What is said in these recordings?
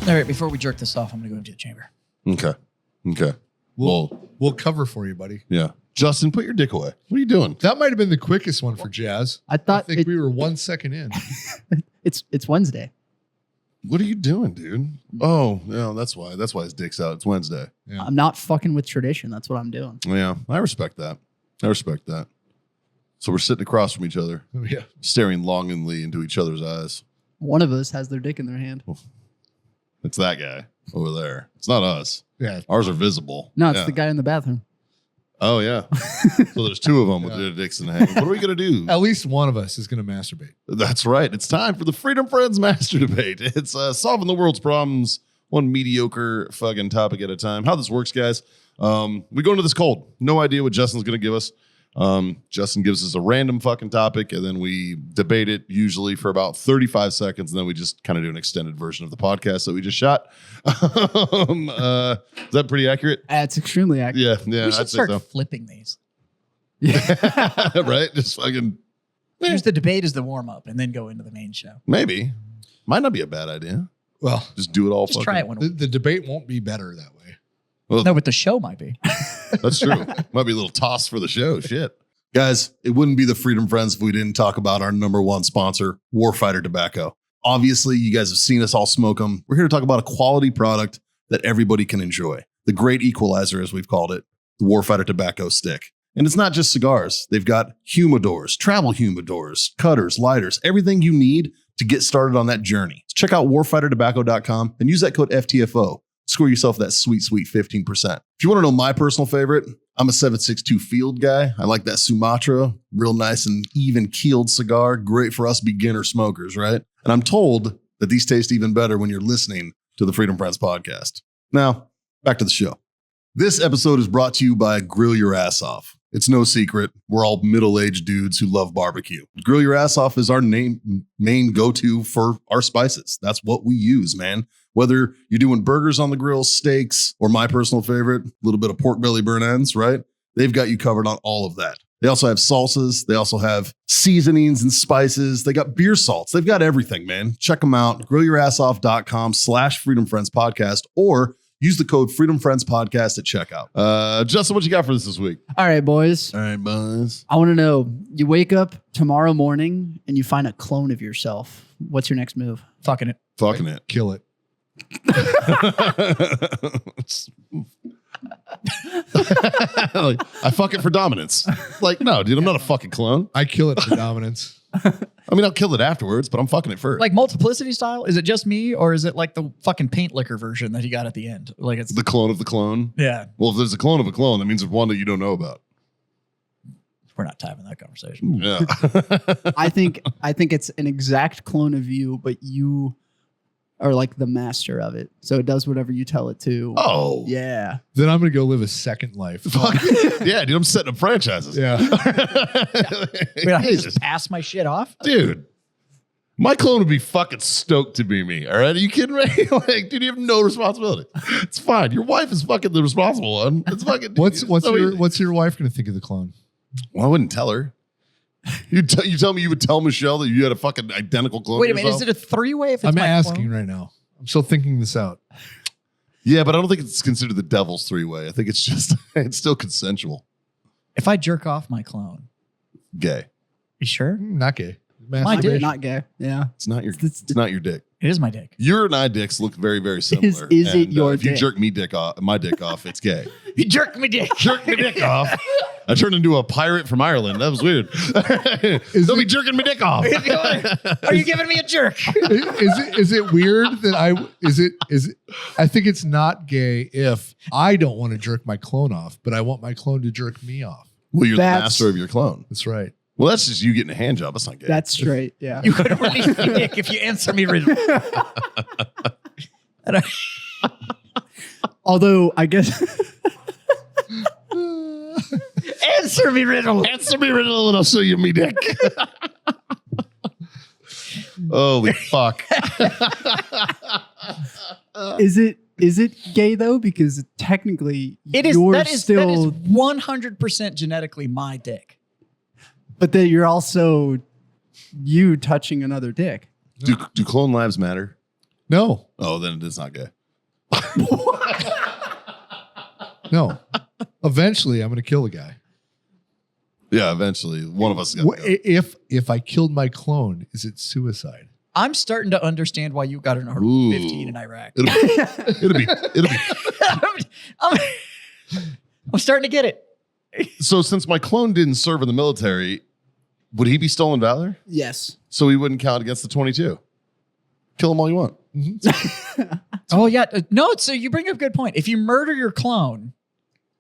All right, before we jerk this off, I'm going to go into the chamber. Okay. We'll cover for you, buddy. Yeah. Justin, put your dick away. What are you doing? That might have been the quickest one for Jazz. I think we were 1 second in. It's Wednesday. What are you doing, dude? Oh, yeah, that's why. That's why his dick's out. It's Wednesday. Yeah. I'm not fucking with tradition. That's what I'm doing. Yeah, I respect that. So we're sitting across from each other, Yeah. staring longingly into each other's eyes. One of us has their dick in their hand. It's that guy over there. It's not us. Yeah. Ours are visible. No, it's Yeah. the guy in the bathroom. Oh, yeah. So there's two of them with their dicks in the hand. What are we going to do? At least one of us is going to masturbate. That's right. It's time for the Freedom Friends Master Debate. It's solving the world's problems, one mediocre fucking topic at a time. How this works, guys, we go into this cold. No idea what Justin's going to give us. Justin gives us a random fucking topic, and then we debate it usually for about 35 seconds, and then we just kind of do an extended version of the podcast that we just shot. Is that pretty accurate? It's extremely accurate. Yeah, we should I'd say start so. flipping these. Right? Just fucking Use the debate as the warm-up and then go into the main show. maybe. Might not be a bad idea. Well, Just do it all. Just try it one the, week. the debate won't be better that way. Well, No, but the show might be. That's true. Might be a little toss for the show. Shit. Guys, it wouldn't be the Freedom Friends if we didn't talk about our number one sponsor, Warfighter Tobacco. Obviously, you guys have seen us all smoke them. We're here to talk about a quality product that everybody can enjoy. The great equalizer, as we've called it, the Warfighter Tobacco Stick. And it's not just cigars. They've got humidors, travel humidors, cutters, lighters, everything you need to get started on that journey. Check out warfightertobacco.com and use that code FTFO. Score yourself that sweet, sweet 15%. If you want to know my personal favorite, I'm a 762 Field guy. I like that Sumatra, real nice and even keeled cigar. Great for us beginner smokers, right? And I'm told that these taste even better when you're listening to the Freedom Friends podcast. Now, back to the show. This episode is brought to you by Grill Your Ass Off. It's no secret, we're all middle-aged dudes who love barbecue. Grill Your Ass Off is our main go-to for our spices. That's what we use, man. Whether you're doing burgers on the grill, steaks, or my personal favorite, a little bit of pork belly burn ends, right? They've got you covered on all of that. They also have salsas. They also have seasonings and spices. They got beer salts. They've got everything, man. Check them out. GrillYourAssOff.com/Freedom Friends Podcast, or use the code Freedom Friends Podcast at checkout. Justin, what you got for us this week? All right, boys. All right, buzz. I want to know, you wake up tomorrow morning and you find a clone of yourself. What's your next move? Fucking it. Fucking it. Kill it. Like, I fuck it for dominance. Like, no, dude, I'm not a fucking clone. I kill it for dominance. I mean, I'll kill it afterwards, but I'm fucking it first. Like multiplicity style? Is it just me, or is it like the fucking paint liquor version that he got at the end? Like it's the clone of the clone. yeah. Well, if there's a clone of a clone, that means there's one that you don't know about. We're not having that conversation. Yeah. I think it's an exact clone of you, but you are like the master of it. So it does whatever you tell it to. Oh. Yeah. Then I'm going to go live a second life. Fuck. Yeah, dude, I'm setting up franchises. Yeah. Wait, I can just pass my shit off? Dude, my clone would be fucking stoked to be me. All right. Are you kidding me? Like, dude, you have no responsibility. It's fine. Your wife is fucking the responsible one. It's fucking. What's so easy. what's your wife going to think of the clone? Well, I wouldn't tell her. You tell me you would tell Michelle that you had a fucking identical clone. Wait a of minute, is yourself? it a three-way if it's I'm my asking clone? right now. I'm still thinking this out. Yeah, but I don't think it's considered the devil's three-way. I think it's just it's still consensual. If I jerk off my clone, Gay. you sure? Not gay. My Not, dick. not gay. Yeah. It's not your. It's- It's not your dick. It is my dick. Your and I dicks look very, very similar. Is it And, your if you dick? jerk my dick off, it's gay. You jerked me dick. Jerk my dick off. I turned into a pirate from Ireland. That was weird. They'll be jerking my dick off. Are you giving me a jerk? Is it weird that I think it's not gay if I don't want to jerk my clone off, but I want my clone to jerk me off. Well, you're the That's- master of your clone. That's right. Well, that's just you getting a hand job. That's not gay. That's straight. Yeah. You could release my dick if you answer me riddle. And Although I guess answer me riddle. Answer me riddle and I'll show you me dick. Holy fuck. is it gay though? Because technically It is. you're That is still 100% genetically my dick. but then you're also you touching another dick. Do clone lives matter? No, Oh, then it's not gay. no. Eventually, I'm going to kill the guy. Yeah, eventually one of us is Wh- gonna go. If I killed my clone, is it suicide? I'm starting to understand why you got an Article Ooh. 15 in Iraq. It'll be I'm, I'm starting to get it. so since my clone didn't serve in the military, would he be stolen valor? Yes. So he wouldn't count against the 22. Kill him all you want. Oh yeah, no. So you bring up a good point. If you murder your clone,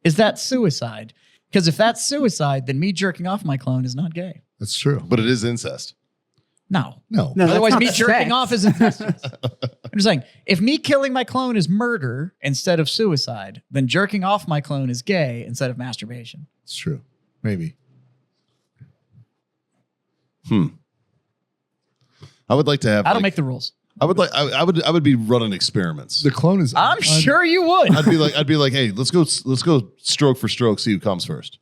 is that suicide? Because if that's suicide, then me jerking off my clone is not gay. That's true. But it is incest. No. No. No, that's Otherwise, not me jerking sex. off is incestuous. I'm just saying, if me killing my clone is murder instead of suicide, then jerking off my clone is gay instead of masturbation. It's true. Maybe. I would like to have. I don't like- make the rules. I would like. I would be running experiments. The clone is. I'm sure you would. I'd be like, hey, let's go stroke for stroke, see who comes first.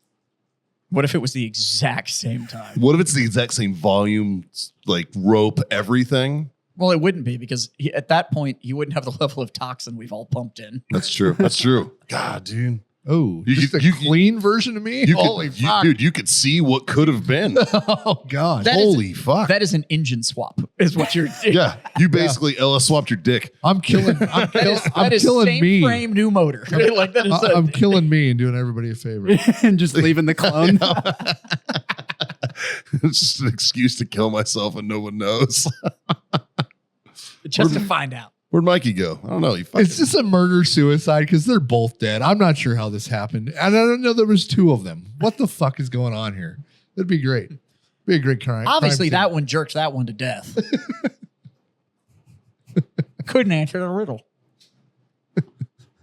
What if it was the exact same time? What if it's the exact same volume, like rope, everything? Well, it wouldn't be because at that point, you wouldn't have the level of toxin we've all pumped in. That's true. That's true. God, dude. Oh, You just could- a you- clean version of me? Holy fuck. dude, you could see what could have been. Oh, God. That is- Holy fuck. That is an engine swap, is what you're. Yeah, you basically LS swapped your dick. I'm killing. I'm, That is killing same me. frame, new motor. Like that is. I'm killing me and doing everybody a favor. And just leaving the clone. It's just an excuse to kill myself and no one knows. just to find out. Where'd Mikey go? I don't know. He fucking, It's just a murder suicide because they're both dead. I'm not sure how this happened, and I don't know there was two of them. What the fuck is going on here? That'd be great. Be a great crime. Obviously, crime that one jerked that one to death. Couldn't answer the riddle.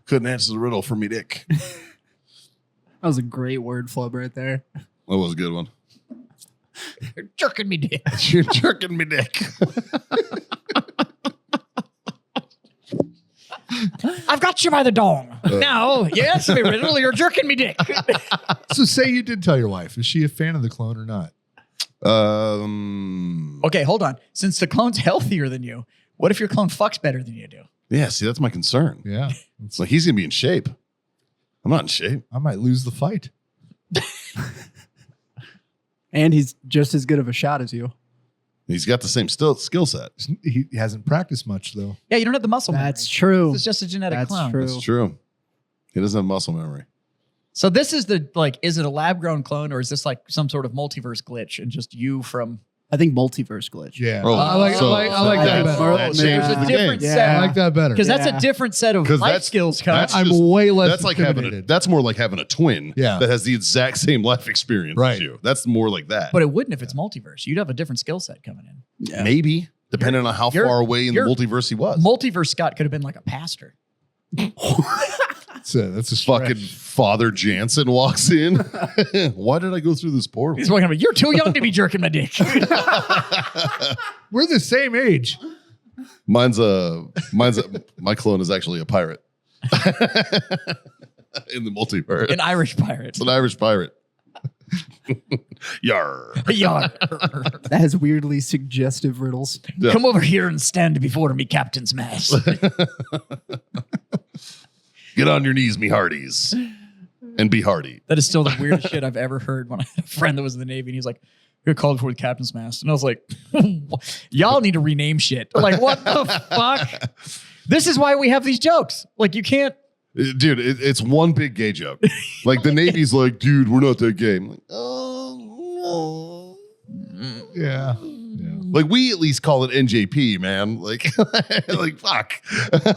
couldn't answer the riddle for me, dick. That was a great word flub right there. That was a good one. You're jerking me dick. You're jerking me dick. I've got you by the dong. Now, you answer me riddle. You're jerking me dick. So say you did tell your wife. Is she a fan of the clone or not? Okay, hold on. Since the clone's healthier than you, what if your clone fucks better than you do? Yeah, see, that's my concern. Yeah. It's like he's gonna be in shape. I'm not in shape. I might lose the fight. And he's just as good of a shot as you. He's got the same skill set. He hasn't practiced much though. Yeah, you don't have the muscle That's memory. true. This is just a genetic That's clone. true. That's true. He doesn't have muscle memory. So this is the is it a lab grown clone or is this like some sort of multiverse glitch and just you from I think multiverse glitch. Yeah. Oh, I like so- I like that that's- better. that Yeah. changes It's a the different game. set. I like that better. because that's Yeah. a different set of 'Cause life that's- skills. that's- I'm just- way less That's like having intimidated. that's more like having a twin Yeah. that has the exact same life experience Right. as you. That's more like that. But it wouldn't if it's multiverse. You'd have a different skill set coming in. Yeah. Maybe, depending on how you're- far away in the you're- multiverse he was. Multiverse Scott could have been like a pastor. That's a Fucking stretch. Father Jansen walks in. Why did I go through this portal? He's walking up, you're too young to be jerking my dick. We're the same age. My clone is actually a pirate in the multiverse. An Irish pirate. It's an Irish pirate. Yar. Yeah. That has weirdly suggestive riddles. Yeah. Come over here and stand before me, Captain Smash. Get on your knees, me hearties, and be hearty. That is still the weirdest shit I've ever heard when I had a friend that was in the Navy and he's like, you're called before the captain's mast. And I was like, y'all need to rename shit. Like, what the fuck? This is why we have these jokes. Like, you can't. Dude, it's one big gay joke. Like the Navy's like, dude, we're not that gay. I'm like, oh, no. Yeah. Yeah. Like we at least call it NJP, man. Like, like fuck.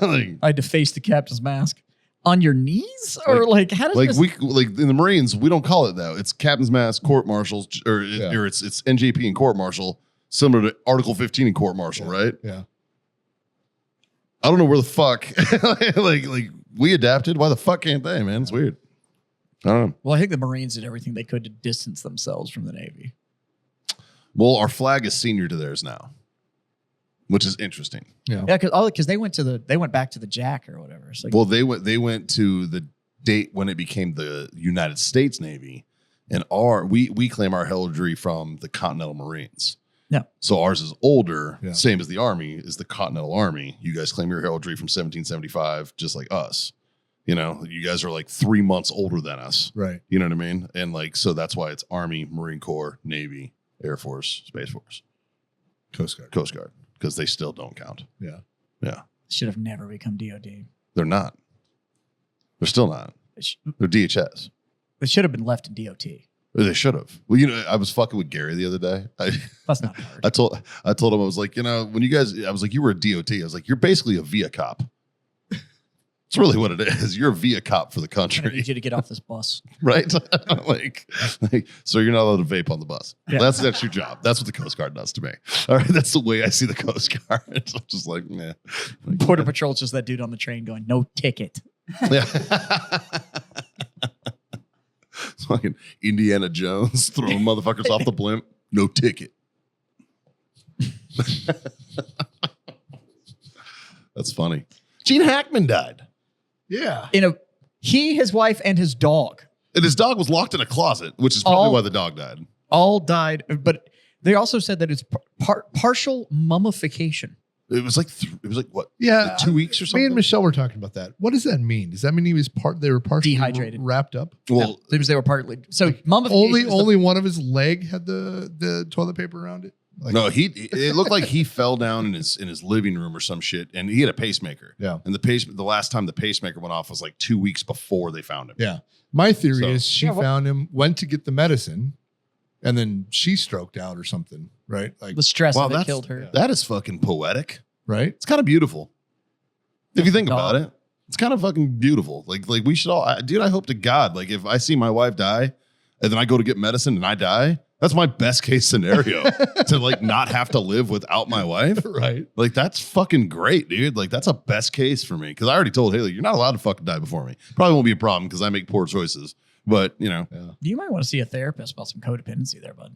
like, I had to face the captain's mask on your knees, or like how does this? we like in the Marines, we don't call it that. It's captain's mass, court martials, or it's NJP and court martial, similar to Article 15 and court martial, right? Yeah. I don't know where the fuck like we adapted. Why the fuck can't they, man? It's weird. I don't know. Well, I think the Marines did everything they could to distance themselves from the Navy. Well, our flag is senior to theirs now, which is interesting. Yeah. Yeah, because they went back to the Jack or whatever. It's like, Well, they went to the date when it became the United States Navy, and we claim our heraldry from the Continental Marines. Yeah. So ours is older, Yeah. same as the Army, is the Continental Army. You guys claim your heraldry from 1775, just like us. You know, you guys are like 3 months older than us. Right. You know what I mean? And like, so that's why it's Army, Marine Corps, Navy, Air Force, Space Force, Coast Guard. Coast Guard, because they still don't count. Yeah. Yeah. Should have never become DOD. They're not. They're still not. They're DHS. It should have been left in DOT. They should have. Well, you know, I was fucking with Gary the other day. That's not hard. I told him, I was like, you know, when you guys, I was like, you were a DOT. I was like, you're basically a VIA cop. It's really what it is. You're a VIA cop for the I'm gonna country, need you to get off this bus. right? like, so you're not allowed to vape on the bus. Yeah. That's your job. That's what the Coast Guard does to me. All right, that's the way I see the Coast Guard. I'm just like, nah. Like, Border Patrol's just that dude on the train going, no ticket. yeah. It's fucking Indiana Jones throwing motherfuckers off the blimp. No ticket. That's funny. Gene Hackman died. Yeah. He, his wife, and his dog And his dog was locked in a closet, which is probably All- why the dog died. all died. But they also said that it's partial mummification. It was like what? Yeah. 2 weeks or Me something. and Michelle were talking about that. What does that mean? Does that mean they were partially Dehydrated. wrapped up? Well, Because they were partly. So mummification. is the- Only one of his leg had the toilet paper around it. Like, no, it looked like he fell down in his living room or some shit, and he had a pacemaker. Yeah. And the last time the pacemaker went off was like 2 weeks before they found him. Yeah. My theory So- is she Yeah, what- found him, went to get the medicine, and then she stroked out or something. Right. Like the stress Wow, of it that's- killed her. That is fucking poetic. right. It's kind of beautiful. If you think Dog. about it, it's kind of fucking beautiful. Like we should all, dude, I hope to God, like if I see my wife die and then I go to get medicine and I die, that's my best case scenario to like not have to live without my wife. Right. Like that's fucking great, dude. Like that's a best case for me. Cause I already told Haley, you're not allowed to fucking die before me. Probably won't be a problem because I make poor choices. But you know, You might want to see a therapist about some codependency there, bud.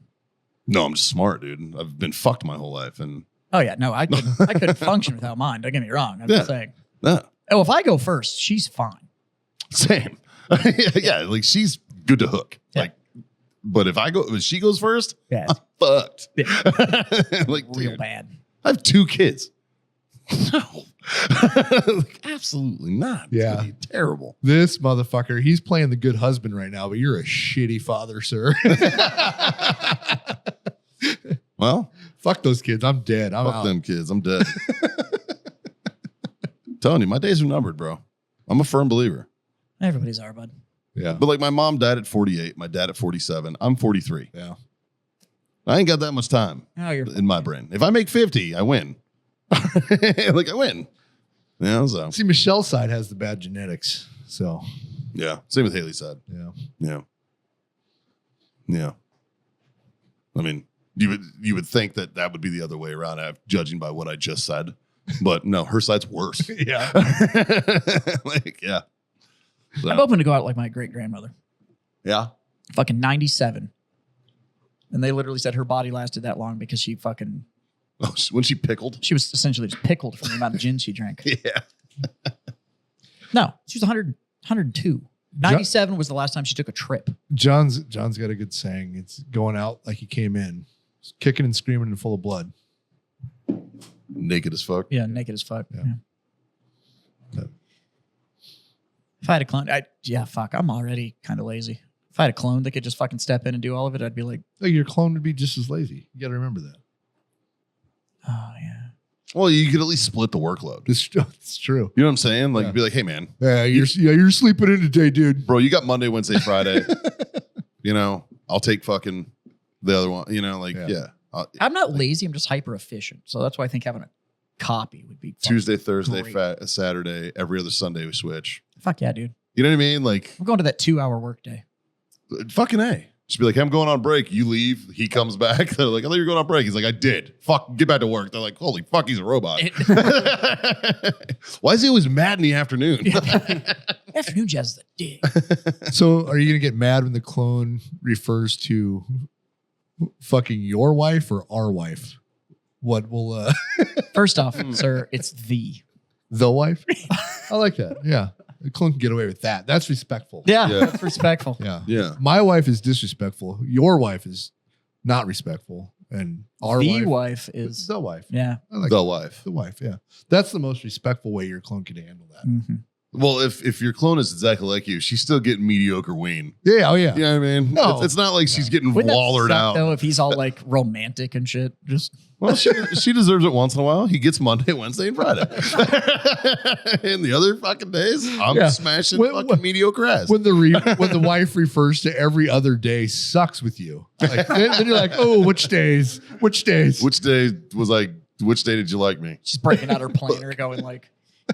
no, I'm just smart, dude. I've been fucked my whole life. And Oh yeah, no, I couldn't function without mine. Don't get me wrong. I'm Yeah. just saying. yeah, Oh, if I go first, she's fine. same. Yeah, like she's good to hook. Yeah. Like, but if she goes first, Yeah, I'm fucked. Yeah. like, real dude, bad. I have 2 kids. No, like, absolutely not. It's Yeah. gonna be terrible. This motherfucker, he's playing the good husband right now, but you're a shitty father, sir. Well, Fuck those kids. I'm dead. I'm fuck out. them kids. I'm dead. Telling you, my days are numbered, bro. I'm a firm believer. Everybody's our bud. Yeah. But like my mom died at 48, my dad at 47. I'm 43. Yeah. I ain't got that much time Oh, you're in my brain. If I make 50, I win. Like I win. Yeah, so See, Michelle's side has the bad genetics. So, yeah. Same with Haley's side. yeah. Yeah. Yeah. I mean, you would think that would be the other way around, judging by what I just said. But no, her side's worse. Yeah. Like, yeah. So, I'm open to go out like my great grandmother. yeah. Fucking 97. And they literally said her body lasted that long because she Oh, when she pickled. was essentially just pickled from the amount of gin she drank. Yeah. No, she was 100, 102. 97 was the last time she took a trip. John's got a good saying. It's going out like he came in, kicking and screaming and full of blood. Naked as fuck. Yeah, naked as fuck. Yeah. Yeah. If I had a clone, fuck, I'm already kind of lazy. If I had a clone that could just fucking step in and do all of it, I'd be like, Like your clone would be just as lazy. You got to remember that. oh yeah. Well, you could at least split the workload. It's true. You know what I'm saying? Like, Yeah. be like, hey, man, Yeah, you're sleeping in today, dude. bro, you got Monday, Wednesday, Friday. You know, I'll take fucking the other one. You know, like, Yeah. yeah. I'm not lazy. I'm just hyper efficient. So that's why I think having a copy would be fucking- Tuesday, Thursday, great. Saturday, every other Sunday we switch. Fuck yeah, dude. You know what I mean? Like, I'm going to that 2-hour workday. fucking A. Just be like, hey, I'm going on break. You leave. He comes back. They're like, I thought you were going on break. He's like, I did. Fuck, get back to work. They're like, holy fuck, he's a robot. Why is he always mad in the afternoon? Afternoon jazz is a dick. So are you going to get mad when the clone refers to fucking your wife or our wife? What will First off, sir, it's the. the wife? I like that. Yeah. The clone can get away with that. That's respectful. Yeah, Yeah. that's respectful. Yeah. Yeah. My wife is disrespectful. Your wife is not respectful. And our The wife, wife is is, the wife. yeah. I like The wife. the wife. Yeah, that's the most respectful way your clone can handle that. Mhm. Well, if your clone is exactly like you, she's still getting mediocre ween. Yeah. Oh yeah. You know what I mean? No. It's not like she's getting Wouldn't that wallered suck, out. though, if he's all like romantic and shit? Just Well, she deserves it once in a while. He gets Monday, Wednesday, and Friday. And the other fucking days, I'm Yeah. smashing When- fucking mediocre ass. When when the wife refers to every other day sucks with you, like, then you're like, oh, which days? Which days? Which day was like? Which day did you like me? she's breaking out her planner, going like,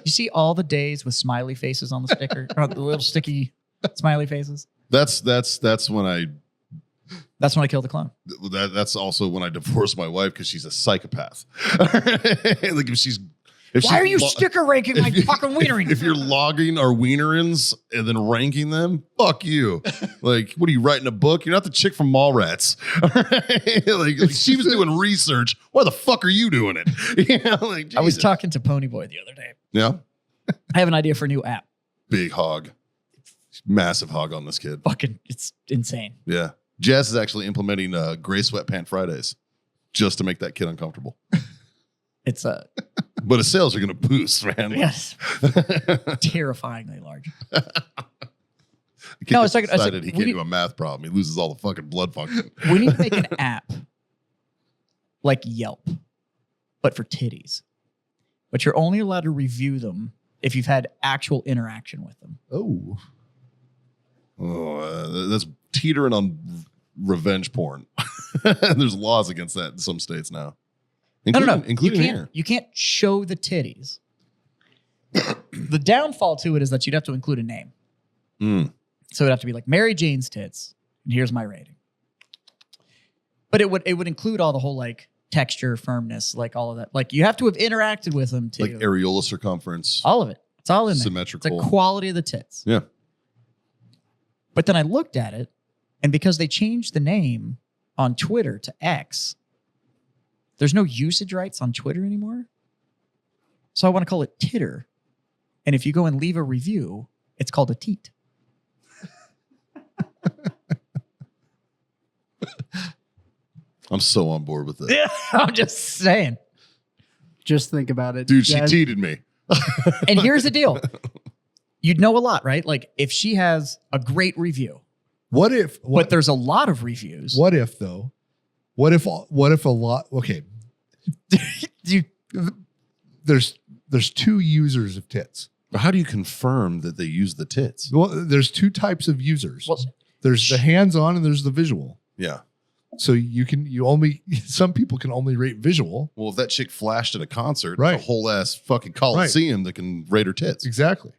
"You see all the days with smiley faces on the sticker, or the little sticky smiley faces." That's when I. That's when I killed the clone. That's also when I divorced my wife because she's a psychopath. Like Why are you sticker ranking my fucking wienering? If you're logging our wienerins and then ranking them, fuck you. Like, what are you writing a book? You're not the chick from Mallrats. like she was doing research. Why the fuck are you doing it? I was Jesus. talking to Ponyboy the other day. Yeah, I have an idea for a new app. big hog, massive hog on this kid. Fucking, it's insane. Yeah, Jazz is actually implementing gray sweatpant Fridays just to make that kid uncomfortable. It's But his sales are going to boost, man. yes, terrifyingly large. The kid No, gets it's like- it's like- excited he we can't need- do a math problem. He loses all the fucking blood function. We need to make an app like Yelp, but for titties. But you're only allowed to review them if you've had actual interaction with them. Oh, Oh, that's teetering on revenge porn. There's laws against that in some states now. No. Including you here. can't show the titties. The downfall to it is that you'd have to include a name. Mm. So it'd have to be like Mary Jane's tits, and here's my rating. But it would include all the whole like texture, firmness, like all of that. Like you have to have interacted with them too. Like areola circumference, all of it. It's all in there. It's symmetrical. the quality of the tits. Yeah. But then I looked at it, and because they changed the name on Twitter to X, there's no usage rights on Twitter anymore. So I want to call it Titter. And if you go and leave a review, it's called a teat. I'm so on board with it. Yeah, I'm just saying. Just think about it. Dude, she Jazz. teated me. And here's the deal. You'd know a lot, right? Like if she has a great review, what if? but there's a lot of reviews. What if though? What if a lot? Okay, You, there's two users of tits. But how do you confirm that they use the tits? Well, there's two types of users. well, There's the hands-on and there's the visual. Yeah. So some people can only rate visual. Well, if that chick flashed at a concert, Right. there's a whole ass fucking coliseum that can rate her tits. Exactly.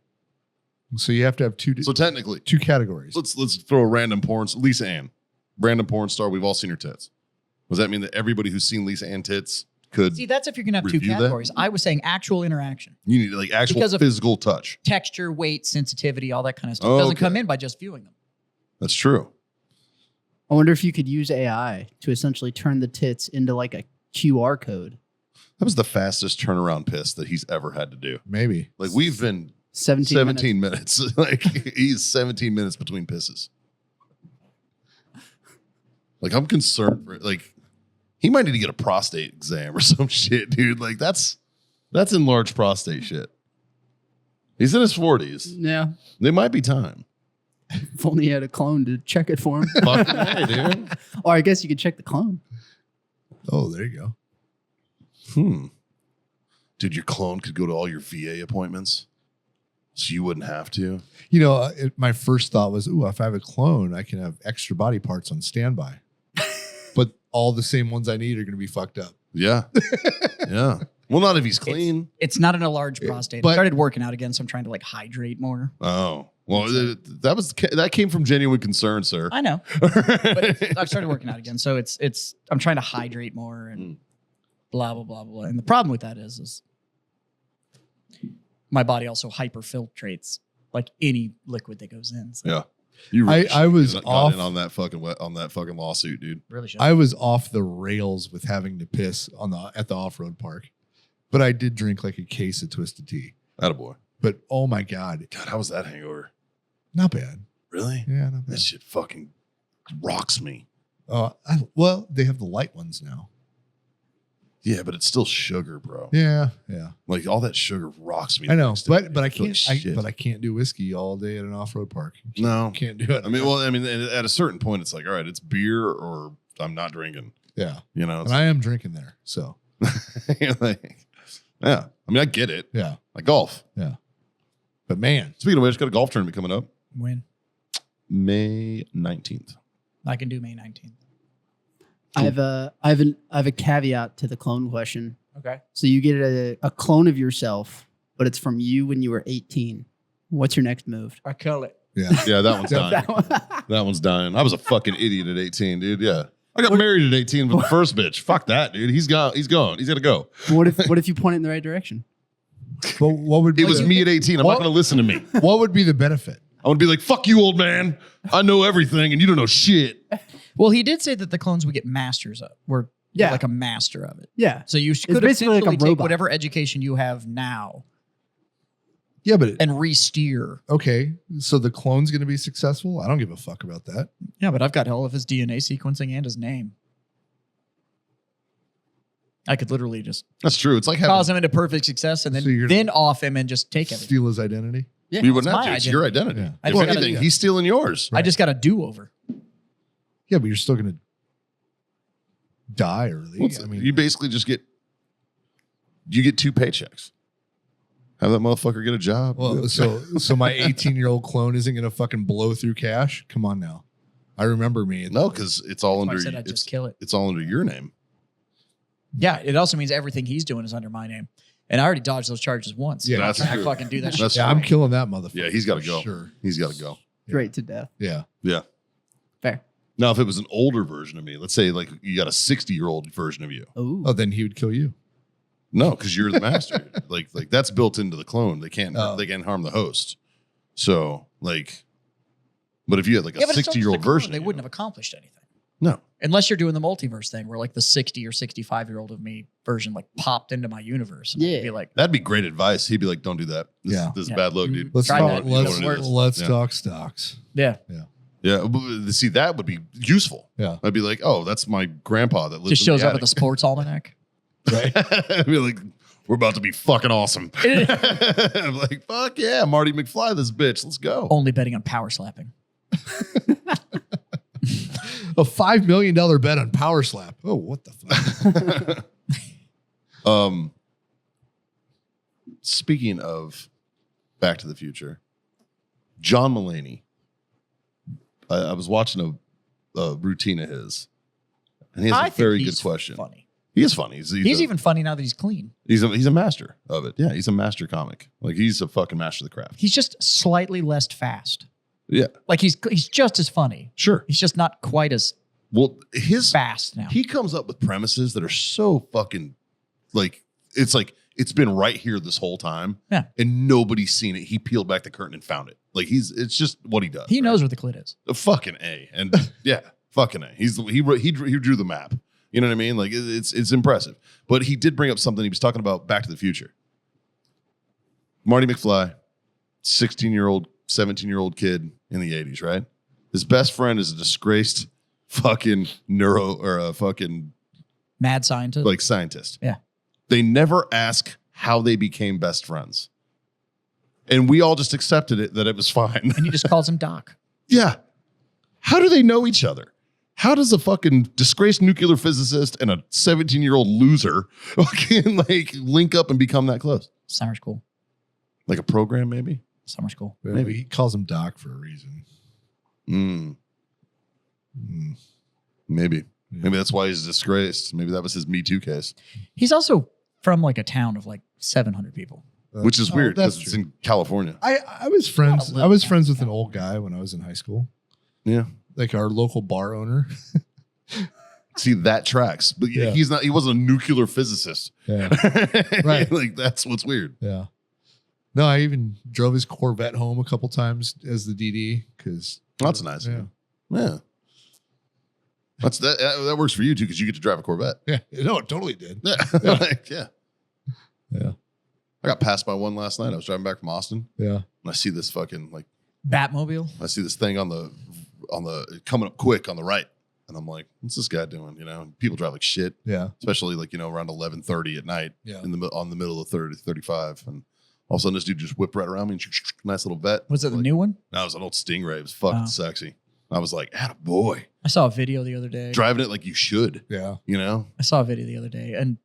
So you have to have So technically, two categories. let's throw a random porn. Lisa Ann, random porn star. We've all seen her tits. Does that mean that everybody who's seen Lisa Ann tits could? see, that's if you're going to have two Review that? categories. I was saying actual interaction, You need like actual Because of- physical touch. texture, weight, sensitivity, all that kind of stuff. Oh, Doesn't okay. come in by just viewing them. That's true. I wonder if you could use AI to essentially turn the tits into like a QR code. That was the fastest turnaround piss that he's ever had to do. Maybe. Like we've been 17 minutes. Like he's 17 minutes between pisses. Like I'm concerned for like he might need to get a prostate exam or some shit, dude. Like that's enlarged prostate shit. He's in his 40s. Yeah. There might be time. If only he had a clone to check it for him. Fucking hey, dude. Or I guess you could check the clone. Oh, there you go. Dude, your clone could go to all your VA appointments, so you wouldn't have to. You know, my first thought was, ooh, if I have a clone, I can have extra body parts on standby. But all the same ones I need are going to be fucked up. Yeah, yeah. Well, not if he's clean. It's not in a large prostate. but- I started working out again, so I'm trying to like hydrate more. Oh, well, that came from genuine concern, sir. I know, but I've started working out again, so it's I'm trying to hydrate more and blah blah blah blah. And the problem with that is my body also hyperfiltrates like any liquid that goes in. So Yeah, you I was got off- in on that fucking lawsuit, dude. really should. I was off the rails with having to piss at the off-road park, but I did drink like a case of Twisted Tea. Attaboy. But oh my God, God, how was that hangover? not bad. Really? Yeah, not bad. That shit fucking rocks me. Well, they have the light ones now. Yeah, but it's still sugar, bro. Yeah. Like all that sugar rocks me. I know, next to me. but I feel can't. like shit. But I can't do whiskey all day at an off-road park. No. Can't do it. I mean, at a certain point, it's like, all right, it's beer or I'm not drinking. yeah. You know, And I am drinking there, so like, yeah. I mean, I get it. yeah. Like golf. But man, Speaking of which, got a golf tournament coming up When? May 19th. I can do May 19th. I have a caveat to the clone question. Okay. So you get a clone of yourself, but it's from you when you were 18. What's your next move? I kill it. yeah. Yeah, that one's dying. That one- That one's dying. I was a fucking idiot at 18, dude. Yeah. I got married at 18 with the first bitch. Fuck that, dude. He's gone. He's gone. He's got to go. what if you point it in the right direction? Well, what would It was me at 18. I'm not going to listen to me. What would be the benefit? I would be like, fuck you, old man. I know everything and you don't know shit. Well, he did say that the clones would get masters of. We're Yeah. like a master of it. Yeah. So you could basically like a essentially take robot. whatever education you have now Yeah, but and re-steer. okay. So the clone's going to be successful. I don't give a fuck about that. Yeah, but I've got all of his DNA sequencing and his name. I could literally just That's true. It's like having, cause him into perfect success and So you're- then off him and just take everything. Steal his identity. Yeah, you it's wouldn't have my to. It's identity. your identity. Yeah. I If just gotta- anything, he's stealing yours. I just got a do-over. Yeah, but you're still going to die early. Well, I mean, you basically just get 2 paychecks. Have that motherfucker get a job. well, so my 18-year-old clone isn't going to fucking blow through cash. Come on now. I remember me. No, because it's all That's why under I said I'd just kill it. it's all under your name. Yeah, it also means everything he's doing is under my name. And I already dodged those charges once. Yeah, So that's I true. fucking do that shit. That's Yeah, I'm killing that motherfucker. Yeah, he's got to for go. Sure. He's got to go. Straight to death. Yeah. Yeah. Fair. Now, if it was an older version of me, let's say like you got a 60-year-old version of you. Oh. Oh, then he would kill you. No, because you're the master. like that's built into the clone. They can't Oh. they can't harm the host. So like, but if you had like a Yeah, but it's still just 60-year-old a clone. version, They of you, wouldn't have accomplished anything. No. Unless you're doing the multiverse thing where like the 60 or 65-year-old of me version like popped into my universe. And Yeah. I'd be like, That'd be great advice. He'd be like, "Don't do that. This, Yeah. this is Yeah. bad luck, dude." Let's Try talk, that. let's, You know what it is. let's Yeah. talk stocks. yeah. Yeah, but see, that would be useful. Yeah. I'd be like, "Oh, that's my grandpa that lives." Just in shows the up with a sports almanac. Right. I'd be like, "We're about to be fucking awesome." I'm like, "Fuck yeah, Marty McFly, this bitch. Let's go." Only betting on power slapping. A $5 million bet on Power Slap. Oh, what the fuck? Speaking of Back to the Future, John Mulaney. I was watching a routine of his, and he has I a think very he's good question. Funny. He is funny. He's even funny now that he's clean. he's a master of it. Yeah, he's a master comic. Like he's a fucking master of the craft. He's just slightly less fast. Yeah, Like he's just as funny. sure. He's just not quite as Well, his fast now. he comes up with premises that are so fucking like it's been right here this whole time. Yeah. And nobody's seen it. He peeled back the curtain and found it. Like it's just what he does. He right? knows where the clit is. A fucking A. And yeah, fucking A. He drew the map. You know what I mean? Like it's impressive. But he did bring up something. He was talking about Back to the Future. Marty McFly, 16-year-old, 17-year-old kid in the 80s, right? His best friend is a disgraced fucking fucking Mad scientist. like scientist. Yeah. They never ask how they became best friends. And we all just accepted it that it was fine. and he just calls him Doc. Yeah. How do they know each other? How does a fucking disgraced nuclear physicist and a 17-year-old loser fucking like link up and become that close? Summer school. Like a program, maybe? Summer school. Maybe he calls him Doc for a reason. Mm, Mm. maybe. Yeah. Maybe that's why he's disgraced. Maybe that was his Me Too case, He's also from like a town of like 700 people. which is Oh, weird that's because it's true. in California. I was friends. Not a I was little friends with an town. old guy when I was in high school. Yeah. Like our local bar owner. See, that tracks. But Yeah. he wasn't a nuclear physicist. Yeah. Right. Like that's what's weird. Yeah. No, I even drove his Corvette home a couple times as the DD because That's nice. Yeah. Yeah. That's that works for you too, because you get to drive a Corvette. Yeah. No, it totally did. Yeah. Like, yeah. Yeah. I got passed by one last night. I was driving back from Austin Yeah. and I see this fucking like Batmobile. I see this thing on the coming up quick on the right. And I'm like, what's this guy doing? You know, people drive like shit, Yeah. especially like, you know, around 11:30 at night Yeah. on the middle of 35. And all of a sudden this dude just whipped right around me and nice little vet. Was it the Like, new one? No, it was an old Stingray. It was fucking Oh. sexy. I was like, attaboy. I saw a video the other day. Driving it like you should, Yeah. you know? I saw a video the other day, and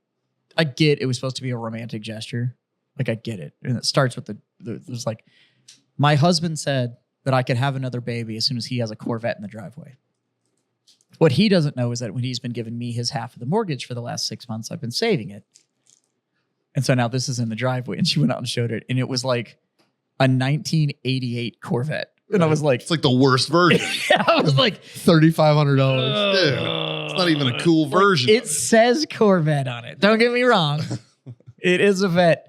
I get it was supposed to be a romantic gesture. Like I get it, and it starts with it was like, my husband said that I could have another baby as soon as he has a Corvette in the driveway. What he doesn't know is that when he's been giving me his half of the mortgage for the last 6 months, I've been saving it. And so now this is in the driveway, and she went out and showed it, and it was like a 1988 Corvette, and I was like, It's like the worst version. I was like, $3,500. Dude, it's not even a cool version. It says Corvette on it. Don't get me wrong. It is a vet.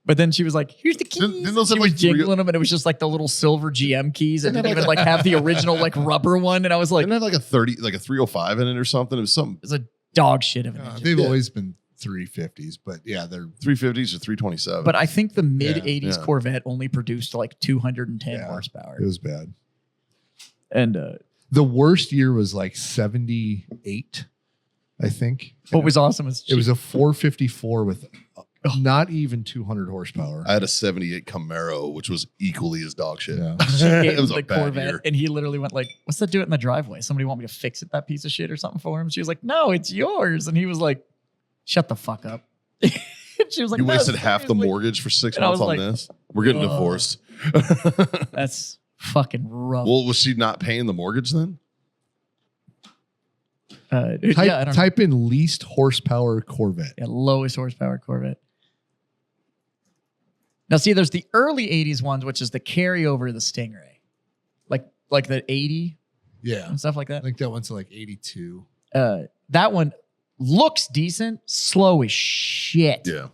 But then she was like, here's the keys. Didn't those She have, was like, three- jingling them, and it was just like the little silver GM keys. It Didn't didn't have, even like have the original like rubber one. And I was like, Didn't it have like a 30, like a 305 in it or something? It was something it's a dog shit of an engine. They've Yeah. always been 350s, but yeah, they're 350s or 327. But I think the mid 80s yeah. Corvette only produced like 210 Yeah. horsepower. it was bad. And The worst year was like 78, I think. what was awesome is It was a 454 with not even 200 horsepower. I had a 78 Camaro, which was equally as dog shit. Yeah. she gave It was him a the bad Corvette, year. and he literally went like, "What's that do it in the driveway? Somebody want me to fix it, that piece of shit or something for him?" She was like, "No, it's yours." And he was like, "Shut the fuck up." And she was like, You "No, wasted half the seriously." mortgage for 6 And I months was on like, this. We're getting "Ugh." divorced. That's fucking rough. Well, was she not paying the mortgage then? Type, yeah, I don't know. type in least horsepower Corvette. Yeah, lowest horsepower Corvette. Now, see, there's the early 80s ones, which is the carryover of the Stingray. Like the 80 Yeah. and stuff like I that. think that went to like 82. That one looks decent, slow as shit. Yeah.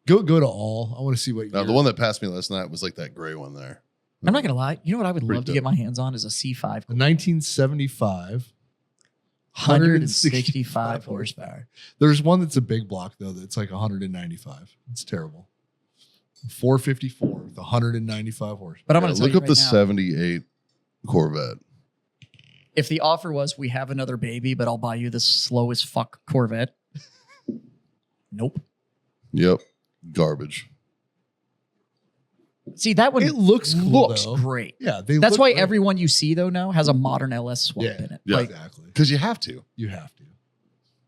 Go to all. I want to see what No, year. the one that passed me last night was like that gray one there. I'm not going to lie. You know what I would Pretty love to dope. get my hands on is a C5. The 1975. 165 horsepower. There's one that's a big block though that's like 195. It's terrible. 454 with 195 horsepower. But I'm going to Look tell up you the right now, 78 Corvette. if the offer was, we have another baby, but I'll buy you this slow as fuck Corvette. Nope. Yep. Garbage. See, that one It looks cool, though. great. Yeah, That's look why great. everyone you see though now has a modern LS swap Yeah. in it. Yeah. Like Exactly. Because you have to. You have to.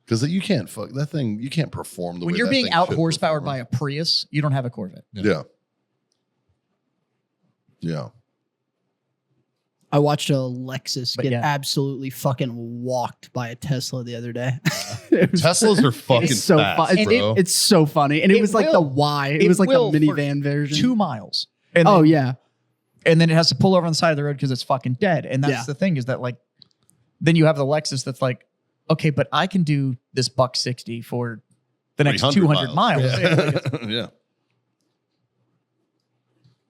Because you can't fuck that thing. You can't perform the when way you're that being thing out should horsepowered perform. by a Prius, you don't have a Corvette. Yeah. Yeah. I watched a Lexus But get yeah. absolutely fucking walked by a Tesla the other day. It was- Teslas are fucking it's so fast, fun. bro. It's so funny, and it It was like will. the Y. It It was like the will for minivan version. 2 miles. And Oh then, yeah, and then it has to pull over on the side of the road because it's fucking dead. And that's Yeah. the thing is that like, then you have the Lexus that's like, okay, but I can do this $160 for the next 200 miles. Yeah. Yeah.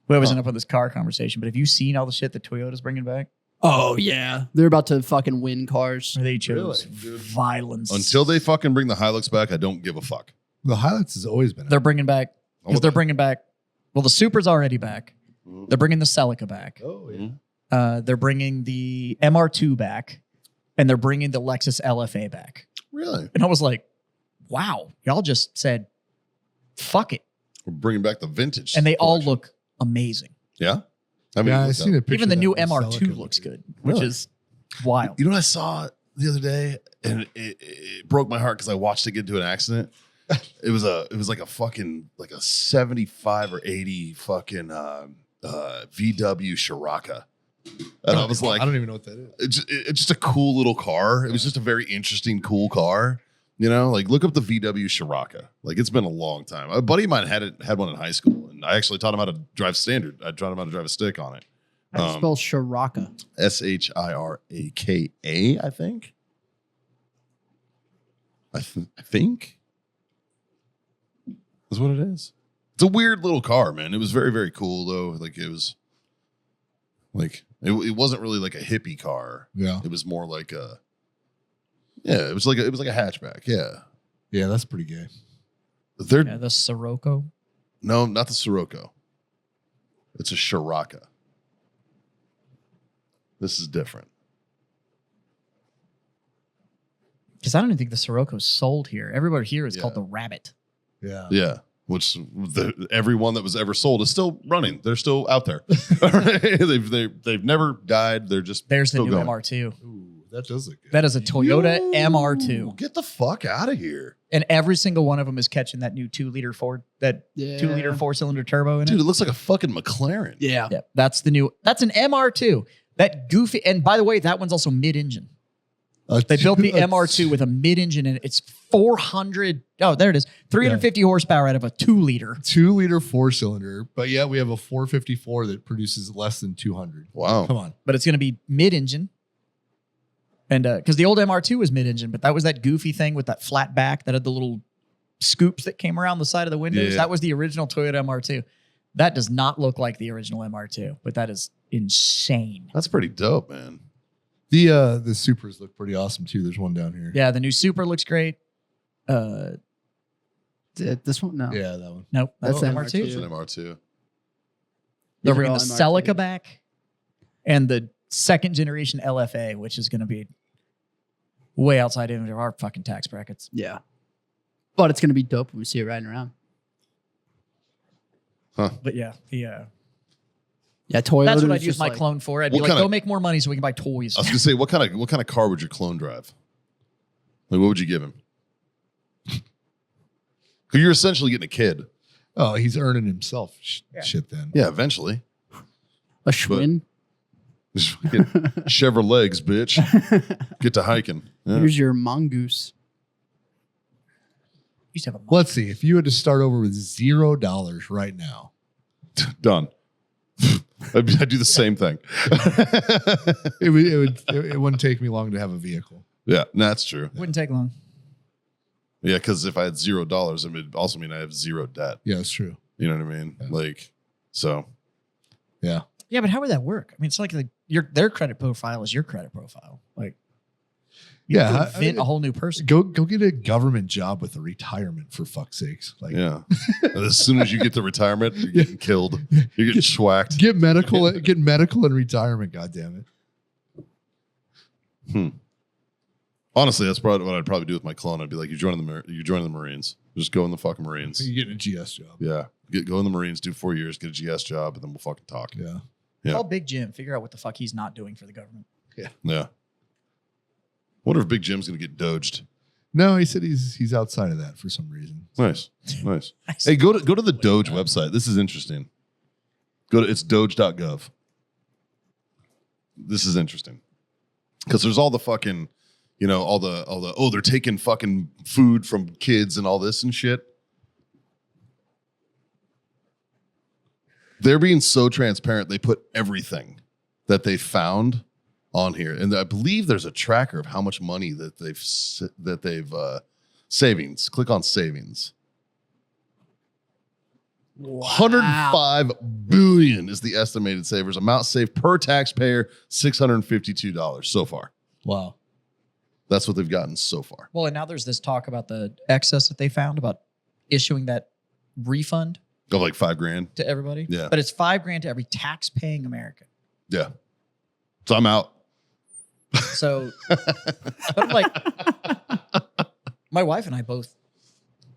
We always end up with this car conversation, but have you seen all the shit that Toyota's bringing back? oh yeah. They're about to fucking win cars. Or they chose Really, dude? violence. Until they fucking bring the Hilux back, I don't give a fuck. The Hilux has always been. They're bringing back, Oh, because they're bringing back, well, the Supra's already back. Mhm. They're bringing the Celica back. Oh yeah. Mhm. They're bringing the MR2 back, and they're bringing the Lexus LFA back. Really? And I was like, wow, y'all just said, fuck it. We're bringing back the vintage. And they all collection. look amazing. Yeah? I mean, Yeah, I look seen up. a picture. Even the of new that MR2 Celica looks looking. good, which Really? is wild. You know what I saw the other day, and it broke my heart because I watched it get into an accident. It was like a fucking like a 75 or 80 fucking VW Scirocco, and I was like, I don't even know what that is. it's just a cool little car. It was just a very interesting, cool car. You know, like look up the VW Scirocco. Like it's been a long time. A buddy of mine had one in high school, and I actually taught him how to drive standard. I taught him how to drive a stick on it. How do you spell Scirocco? Shiraka, I think. I think is what it is. It's a weird little car, man. It was very, very cool though. Like it was, like it wasn't really like a hippie car. Yeah. It was more like a, yeah. It was like a hatchback. Yeah. Yeah, that's pretty gay. They're Yeah, the Sirocco. no, not the Sirocco. It's a Scirocco. This is different. Because I don't even think the Sirocco's sold here. Everybody here is Yeah. called the Rabbit. Yeah. Yeah. Which everyone that was ever sold is still running. They're still out there. They've never died. They're just There's the still new going. MR2. Ooh, that does look good. That is a Toyota Yo, MR2. Get the fuck out of here. And every single one of them is catching that new 2-liter Ford, that Yeah. 2-liter 4-cylinder turbo in Dude, it. it looks like a fucking McLaren. Yeah. Yeah, that's an MR2. That goofy, and by the way, that one's also mid-engine. They built the MR2 with a mid-engine in it. It's 350 horsepower out of a 2-liter. 2-liter 4-cylinder, but yeah, we have a 454 that produces less than 200. Wow. Come on. But it's going to be mid-engine. And because the old MR2 was mid-engine, but that was that goofy thing with that flat back that had the little scoops that came around the side of the windows. Yeah. That was the original Toyota MR2. That does not look like the original MR2, but that is insane. That's pretty dope, man. The Supras look pretty awesome too. There's one down here. Yeah, the new Supra looks great. This one? No. Yeah, that one. Nope, that's That's the the MR2. It's an MR2. They're These are bringing all the MR2s. Celica back and the second generation LFA, which is going to be way outside of our fucking tax brackets. Yeah. But it's going to be dope when we see it riding around. But yeah, Yeah, Toyota. that's what I'd use my clone for. I'd be What like, kinda- go make more money so we can buy toys. I was gonna say, what kind of car would your clone drive? Like, what would you give him? Because you're essentially getting a kid. Oh, he's earning himself Yeah. shit then. Yeah, eventually. A Schwinn. Just fucking Chevrolet legs, bitch. Get to hiking. Yeah. Here's your mongoose. used to have a Let's see. If you had to start over with $0 right now, Done. I'd do the same thing. it wouldn't take me long to have a vehicle. Yeah, that's true. Wouldn't take long. Yeah, because if I had $0, it would also mean I have zero debt. Yeah, it's true. You know what I mean? Yeah. Like, so Yeah. Yeah, but how would that work? I mean, it's like their credit profile is your credit profile. Like, you Yeah, could I invent mean, a whole new person. Go get a government job with a retirement for fuck's sakes. Like yeah. And as soon as you get to retirement, you're getting killed. You're getting schwacked. get medical and retirement, God damn it. Honestly, that's probably what I'd probably do with my clone. I'd be like, you're joining the Marines. Just go in the fucking Marines. You getting a GS job. Yeah. Go in the Marines, do 4 years, get a GS job, and then we'll fucking talk. Yeah. Yeah. Call Big Jim. Figure out what the fuck he's not doing for the government. Yeah. Wonder if Big Jim's gonna get doged. No, he said he's outside of that for some reason. Nice. Nice. Hey, go to the Doge website. This is interesting. It's doge.gov. This is interesting. Because there's all the fucking, all the they're taking fucking food from kids and all this and shit. They're being so transparent, they put everything that they found on here. And I believe there's a tracker of how much money that they've savings. Click on savings. 105 billion is the estimated savers. Amount saved per taxpayer, $652 so far. Wow. That's what they've gotten so far. Well, and now there's this talk about the excess that they found about issuing that refund Of like $5,000. to everybody. Yeah. But it's $5,000 to every tax-paying American. Yeah. So I'm out. So, but I'm like, my wife and I both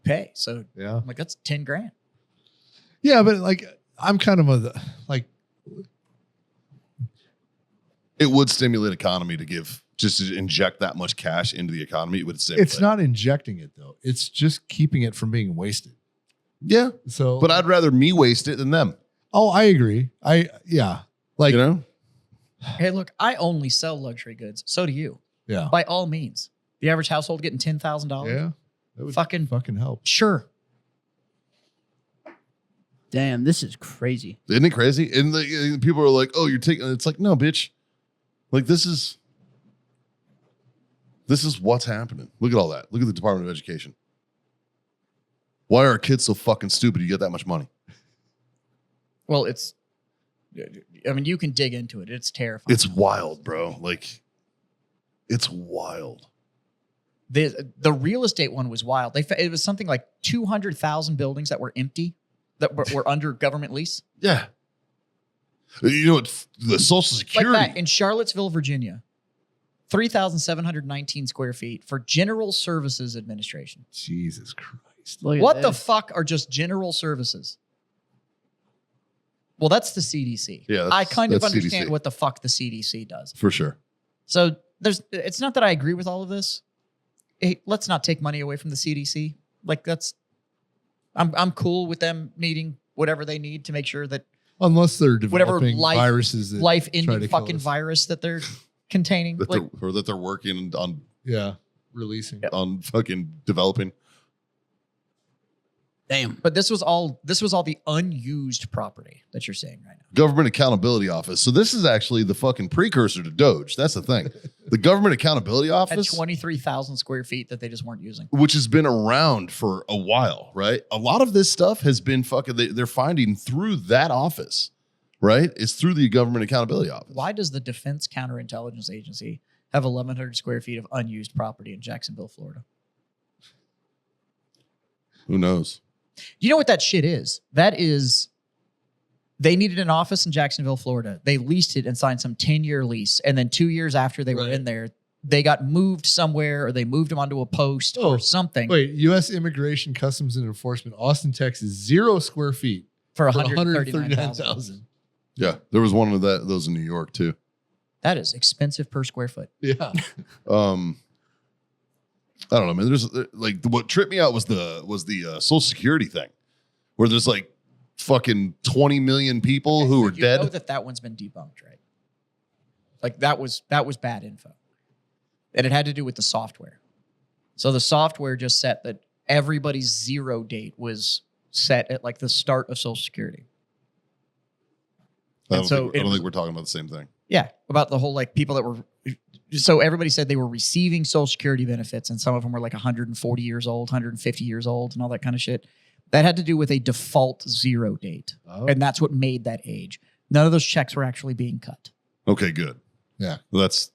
pay. So Yeah. I'm like, that's $10,000. Yeah, but like I'm kind of It would stimulate economy just to inject that much cash into the economy. It would stimulate. it's not injecting it though. It's just keeping it from being wasted. Yeah. So But I'd rather me waste it than them. Oh, I agree. Like Hey, look, I only sell luxury goods. So do you. yeah. By all means. The average household getting $10,000. Yeah. That would Fucking help. sure. Damn, this is crazy. Isn't it crazy? And people are like, "Oh, you're taking." It's like, no, bitch. Like this is what's happening. Look at all that. Look at the Department of Education. Why are our kids so fucking stupid? You get that much money. Well, you can dig into it. It's terrifying. It's wild, bro. Like, it's wild. The real estate one was wild. It was something like 200,000 buildings that were empty, that were under government lease. Yeah. You know what? The Social Like Security. that in Charlottesville, Virginia. 3,719 square feet for General Services Administration. Jesus Christ. Look at What the this. fuck are just general services? Well, that's the CDC. Yeah, I kind of that's understand CDC. what the fuck the CDC does. For sure. So it's not that I agree with all of this. Hey, let's not take money away from the CDC. Like I'm cool with them needing whatever they need to make sure that Unless they're Whatever developing life- viruses that try life-ending to kill fucking us. virus that they're containing. That Like, they're working Yeah, releasing. on fucking developing. Damn. but this was all the unused property that you're seeing right now. Government Accountability Office. So this is actually the fucking precursor to Doge. That's the thing. The Government Accountability At Office, 23,000 square feet that they just weren't using. which has been around for a while, right? A lot of this stuff has been fucking, they're finding through that office, right? It's through the Government Accountability Office. Why does the Defense Counterintelligence Agency have 1,100 square feet of unused property in Jacksonville, Florida? Who knows? You know what that shit is? That is, they needed an office in Jacksonville, Florida. They leased it and signed some 10-year lease. And then 2 years after they were Right. in there, they got moved somewhere or they moved them onto a post Oh, or something Wait, U.S. Immigration, Customs, and Enforcement, Austin, Texas, 0 square feet for for 139,000. 139,000. Yeah, there was one of those in New York too. That is expensive per square foot. Yeah. I don't know, man. There's like what tripped me out was the Social Security thing, where there's like fucking 20 million people who are You dead. know that one's been debunked, right? Like that was bad info. And it had to do with the software. So the software just set that everybody's zero date was set at like the start of Social Security. I and don't, so think, I it don't was- think we're talking about the same thing. Yeah, about the whole like people that were. So everybody said they were receiving Social Security benefits, and some of them were like 140 years old, 150 years old, and all that kind of shit. That had to do with a default zero date, Oh. and that's what made that age. None of those checks were actually being cut. Okay, good. Yeah. Well, that's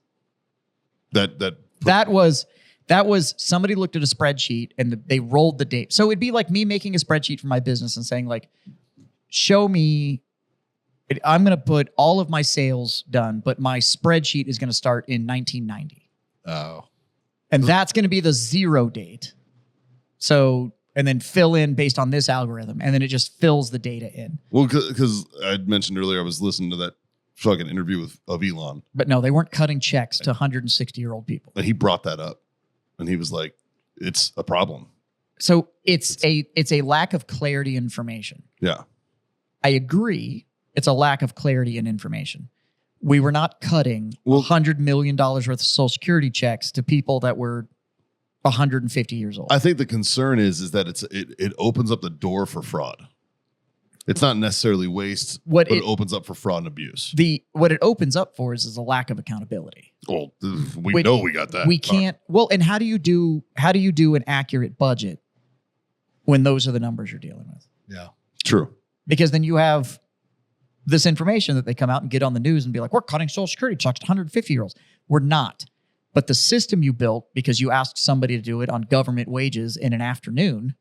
that. That was somebody looked at a spreadsheet and they rolled the date. So it'd be like me making a spreadsheet for my business and saying like, show me. I'm going to put all of my sales done, but my spreadsheet is going to start in 1990. Oh. And that's going to be the zero date. So, and then fill in based on this algorithm. And then it just fills the data in. Well, because I mentioned earlier, I was listening to that fucking interview of Elon, But no, they weren't cutting checks to 160-year-old people. and he brought that up, and he was like, "It's a problem." So it's a lack of clarity in information. Yeah. I agree. It's a lack of clarity in information. We were not cutting Well- $100 million worth of Social Security checks to people that were 150 years old. I think the concern is that it opens up the door for fraud. It's not necessarily waste, What but it it- opens up for fraud and abuse. What it opens up for is a lack of accountability. Well, we Wait, know we got that. We can't. Well, and how do you do an accurate budget when those are the numbers you're dealing with? Yeah. True. Because then you have this information that they come out and get on the news and be like, we're cutting Social Security checks to 150-year-olds. We're not. But the system you built, because you asked somebody to do it on government wages in an afternoon,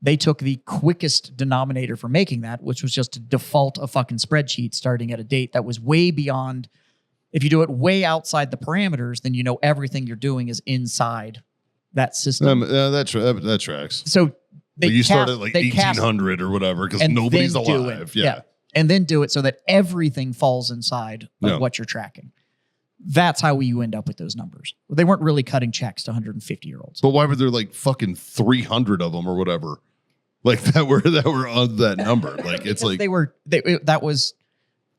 they took the quickest denominator for making that, which was just to default a fucking spreadsheet starting at a date that was way beyond. If you do it way outside the parameters, then you know everything you're doing is inside that system. That tracks. So they Like you cast- started like they cast- 1800 or whatever because and nobody's then do alive. it. Yeah. And then do it so that everything falls inside of Yeah. what you're tracking. That's how you end up with those numbers. They weren't really cutting checks to 150-year-olds. But why were there like fucking 300 of them or whatever? Like that were on that number. Like it's Because like that was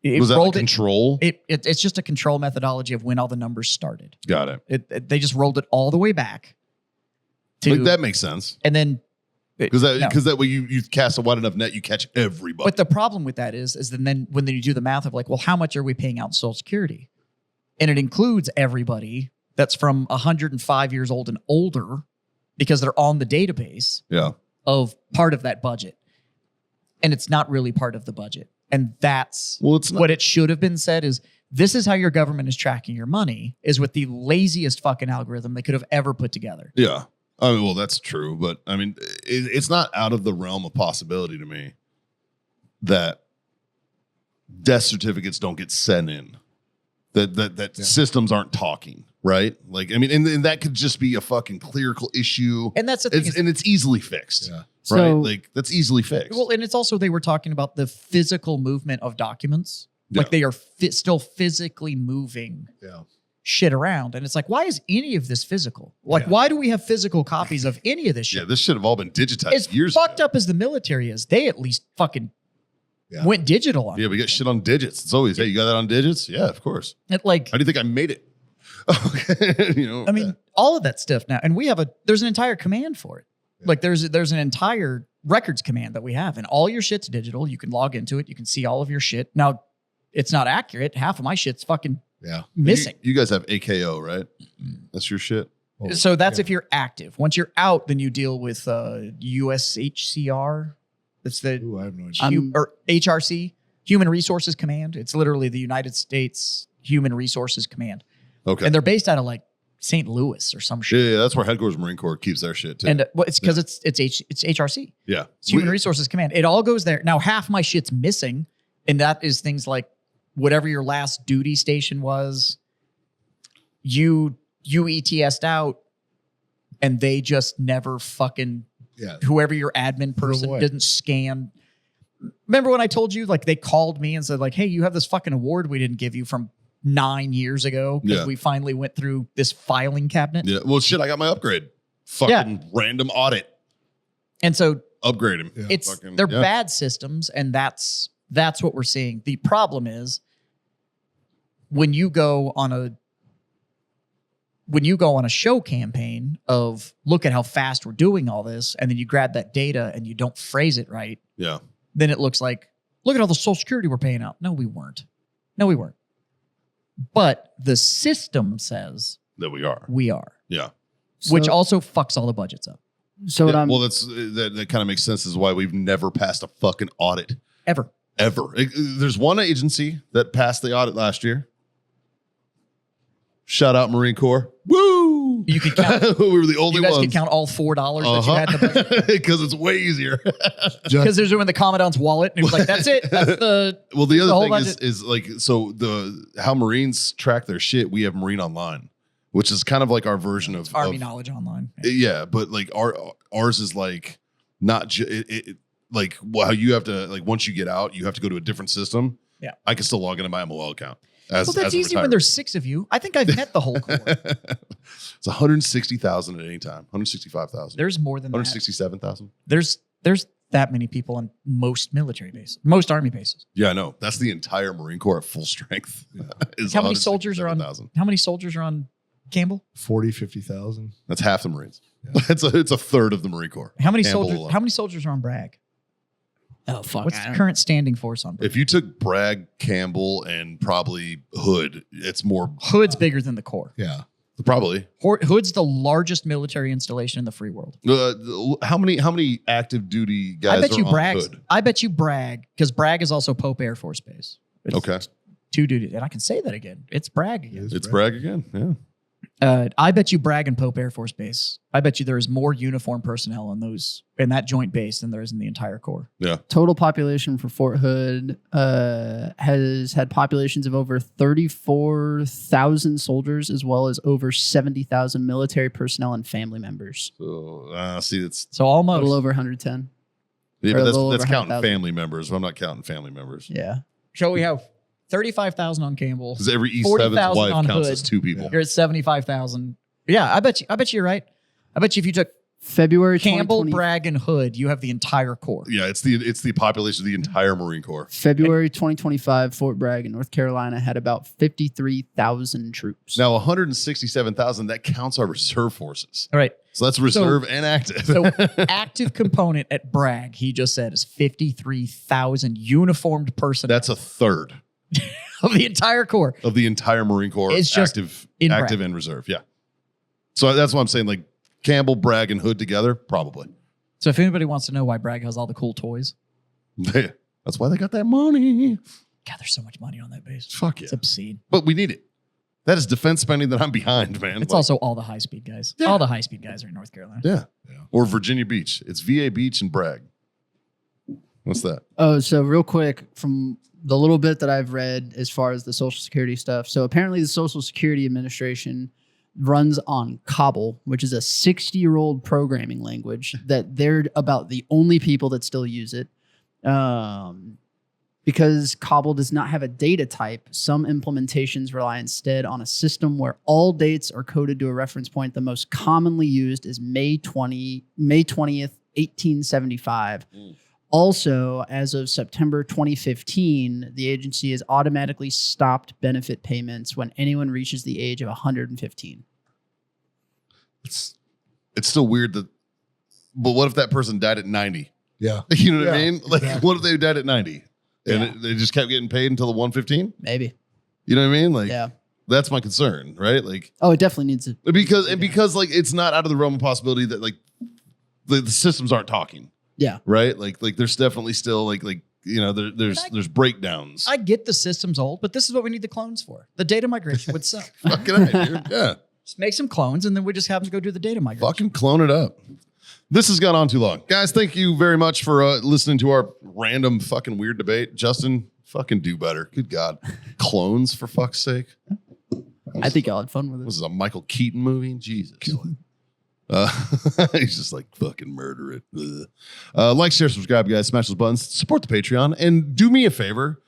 it was that rolled like control? it's just a control methodology of when all the numbers started. Got it. They just rolled it all the way back to Like that makes sense. and then Because no. that way you cast a wide enough net, you catch everybody. But the problem with that is then when you do the math of like, well, how much are we paying out in Social Security? And it includes everybody that's from 105 years old and older because they're on the database yeah. of part of that budget. And it's not really part of the budget. And that's Well, it's not, what it should have been said is this is how your government is tracking your money is with the laziest fucking algorithm they could have ever put together. yeah. I mean, well, that's true, but I mean, it's not out of the realm of possibility to me that death certificates don't get sent in that systems aren't talking, right? Like, I mean, and that could just be a fucking clerical issue. And that's the thing. And it's easily fixed. Yeah. Right? So- Like that's easily fixed. Well, and it's also they were talking about the physical movement of documents. Like Yeah. they are still physically moving Yeah. shit around. And it's like, why is any of this physical? Like, Yeah. why do we have physical copies of any of this shit? Yeah, this should have all been digitized As years fucked ago. up as the military is, they at least fucking Yeah. went digital on Yeah, it. we got shit on digits. It's always, hey, you got that on digits? Yeah, of course. Like, How do you think I made it? Okay, you know. I mean, all of that stuff now. And we have there's an entire command for it. Yeah. Like there's an entire records command that we have, and all your shit's digital. You can log into it. You can see all of your shit. Now, it's not accurate. Half of my shit's fucking Yeah. missing. You guys have AKO, right? That's your shit. Oh, So that's yeah. if you're active. Once you're out, then you deal with USHCR. That's the Ooh, I have no idea. or HRC, Human Resources Command. It's literally the United States Human Resources Command, Okay. and they're based out of like St. Louis or some yeah, shit. yeah, that's where Headquarters Marine Corps keeps their shit too. And well, it's because it's HRC, yeah. it's Human Resources Command. It all goes there. Now half my shit's missing, and that is things like whatever your last duty station was. You ETS'd out, and they just never fucking. Yeah. Whoever your admin person away. didn't scan. Remember when I told you, like, they called me and said, like, hey, you have this fucking award we didn't give you from 9 years ago because Yeah. we finally went through this filing cabinet. Yeah. Well, shit, I got my upgrade. Fucking random audit. And so Upgrade him. Yeah. it's Fucking- they're yeah. bad systems, and that's what we're seeing. The problem is when you go on a show campaign of look at how fast we're doing all this, and then you grab that data and you don't phrase it right, Yeah. then it looks like, look at all the Social Security we're paying out. No, we weren't. But the system says That we are. we are, Yeah. which So- also fucks all the budgets up. So what Yeah, I'm well, that kind of makes sense. Is why we've never passed a fucking audit Ever. ever. There's one agency that passed the audit last year. Shout out Marine Corps. Woo! You could count. We were the only You guys ones. could count all $4 that you had in the budget. Because it's way easier. Because there's in the commandant's wallet, and it was like, "That's it. That's the." Well, the The other whole thing budget. is like, so how Marines track their shit, we have Marine Online, which is kind of like our version of Army of- Knowledge Online. Yeah, but like ours is like not like how you have to, like, once you get out, you have to go to a different system. Yeah. I can still log into my MOL account. As, Well, that's as a easy when retiree. there's 6 of you. I think I've met the whole Corps. It's 160,000 at any time. 165,000. There's more than that. 167,000. There's that many people on most military bases, most Army bases. Yeah, I know. That's the entire Marine Corps at full strength. Is How many soldiers are on? 167,000. How many soldiers are on Campbell? 40, 50,000. That's half the Marines. It's a third of the Marine Corps. How many Campbell soldiers? alone. How many soldiers are on Bragg? oh fuck. What's I the don't- current standing force on Bragg? If you took Bragg, Campbell, and probably Hood, it's more Hood's bigger than the Corps. Yeah. probably. Hood's the largest military installation in the free world. How many active duty guys I bet are you on Bragg. Hood? I bet you Bragg, because Bragg is also Pope Air Force Base. It's Okay. 2 duties, and I can say that again. It's Bragg again. It's Bragg again. Yeah. I bet you Bragg and Pope Air Force Base. I bet you there is more uniformed personnel in that joint base than there is in the entire Corps. Total population for Fort Hood has had populations of over 34,000 soldiers, as well as over 70,000 military personnel and family members. So see, it's So A almost. little over 110. yeah, Or a but little that's over counting 100,000. family members. But I'm not counting family members Yeah. So we have 35,000 on Campbell. because every E7's 40,000 wife on counts Hood. as 2 people. You're at 75,000. Yeah, I bet you you're right. I bet you if you took February Campbell, 2020 Bragg, and Hood, you have the entire Corps. Yeah, it's the population of the entire Marine Corps. February 2025, Fort Bragg in North Carolina had about 53,000 troops. Now 167,000 that counts our reserve forces. All right. So that's reserve and active. So active component at Bragg, he just said, is 53,000 uniformed personnel That's a third of the entire Corps. of the entire Marine Corps. It's just active in and reserve. Yeah. So that's what I'm saying. Like Campbell, Bragg, and Hood together, probably. So if anybody wants to know why Bragg has all the cool toys, That's why they got that money. God, there's so much money on that base. Fuck yeah. It's obscene. But we need it. That is defense spending that I'm behind, man. It's Like, also all the high speed guys. Yeah. All the high speed guys are in North Carolina. yeah. Yeah. Or Virginia Beach. It's VA Beach and Bragg. What's that? Oh, so real quick, from the little bit that I've read as far as the Social Security stuff. So apparently the Social Security Administration runs on COBOL, which is a 60-year-old programming language that they're about the only people that still use it. Because COBOL does not have a data type, some implementations rely instead on a system where all dates are coded to a reference point. The most commonly used is May 20th, 1875. Also, as of September 2015, the agency has automatically stopped benefit payments when anyone reaches the age of 115. It's still weird that, but what if that person died at 90? Yeah. You know what I Yeah, mean? Like, exactly. what if they died at 90 and Yeah. they just kept getting paid until the 115? Maybe. You know what I mean? Like, Yeah. that's my concern, right? Like, Oh, it definitely needs to. because like it's not out of the realm of possibility that like the systems aren't talking, Yeah. right? Like there's definitely still like you know there's breakdowns. I get the system's old, but this is what we need the clones for. The data migration would suck. Fucking A, dude. Yeah, Just make some clones, and then we just have them go do the data migration. fucking clone it up. This has gone on too long, guys. Thank you very much for listening to our random fucking weird debate. Justin, fucking do better. Good God, clones for fuck's sake. I think y'all had fun with it. This is a Michael Keaton movie. Jesus. He's just like fucking murder it. Ugh. Like, share, subscribe, guys. Smash those buttons. Support the Patreon, and do me a favor.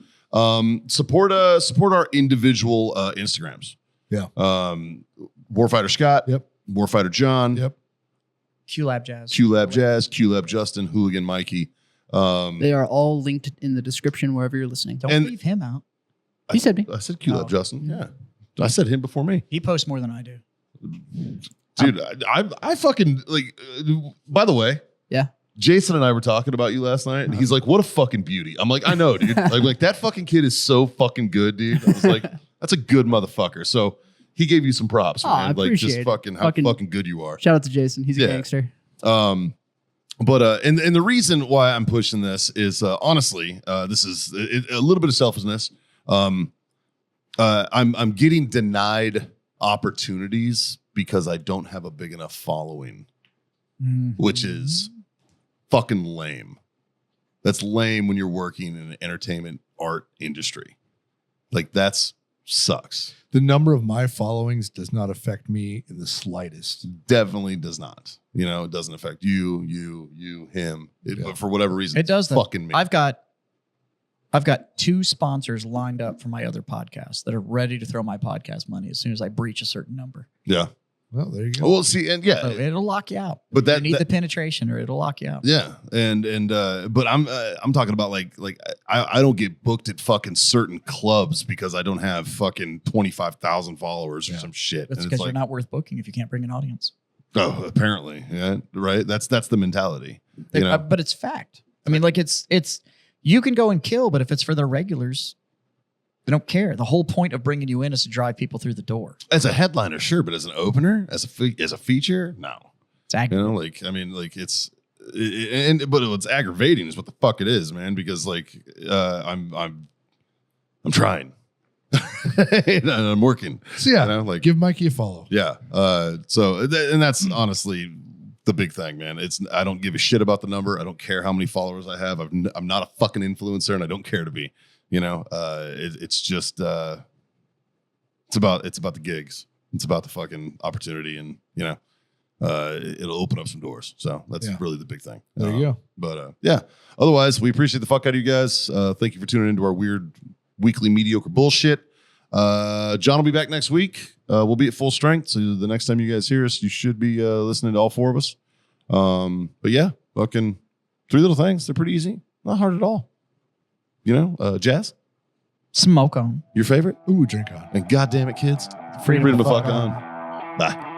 Support our individual Instagrams. Yeah. Warfighter Scott. Yep. Warfighter John. Yep. QLab Jazz. QLab Jazz. QLab Justin. Hooligan Mikey. They are all linked in the description wherever you're listening. Don't And- leave him out. He said me. I said QLab Oh. Justin. Yeah. I said him before me. He posts more than I do. Dude, I fucking like. By the way, Yeah. Jason and I were talking about you last night, and he's like, "What a fucking beauty!" I'm like, "I know, dude. like that fucking kid is so fucking good, dude." I was like, "That's a good motherfucker." So he gave you some props, Aw, I man. Like appreciate just it. fucking how fucking good you are. Shout out to Jason. He's a Yeah. gangster. But and the reason why I'm pushing this is honestly, this is a little bit of selfishness. I'm getting denied opportunities because I don't have a big enough following, which is fucking lame. That's lame when you're working in an entertainment art industry. Like that's sucks. The number of my followings does not affect me in the slightest. Definitely does not. You know, it doesn't affect you, him. But for whatever reason, It does, though. fucking me. I've got 2 sponsors lined up for my other podcast that are ready to throw my podcast money as soon as I breach a certain number. yeah. Well, there you go. Well, see, and yeah, So it'll lock you out. but that You need that- the penetration, or it'll lock you out. yeah, and but I'm talking about like I don't get booked at fucking certain clubs because I don't have fucking 25,000 followers or Yeah. some shit. That's And because it's you're like, not worth booking if you can't bring an audience. oh, apparently, yeah, right. That's the mentality. You know? But it's fact. I mean, like it's you can go and kill, but if it's for their regulars, they don't care. The whole point of bringing you in is to drive people through the door. As a headliner, sure, but as an opener, as a feature, no. It's accurate. You know, like I mean, like but what's aggravating is what the fuck it is, man. Because like I'm trying, and I'm working. So yeah, You know, like give Mikey a follow. yeah. And that's honestly the big thing, man. I don't give a shit about the number. I don't care how many followers I have. I'm not a fucking influencer, and I don't care to be. You know, it's just it's about the gigs. It's about the fucking opportunity, and you know, it'll open up some doors. So that's Yeah. really the big thing. There you go. But yeah, otherwise, we appreciate the fuck out of you guys. Thank you for tuning into our weird weekly mediocre bullshit. John will be back next week. We'll be at full strength. So the next time you guys hear us, you should be listening to all 4 of us. But yeah, fucking 3 little things. They're pretty easy. Not hard at all. You know, Jazz, Smoke on. your favorite? Ooh, drink on. And goddamn it, kids. Freedom Freedom to to fuck fuck on. Bye.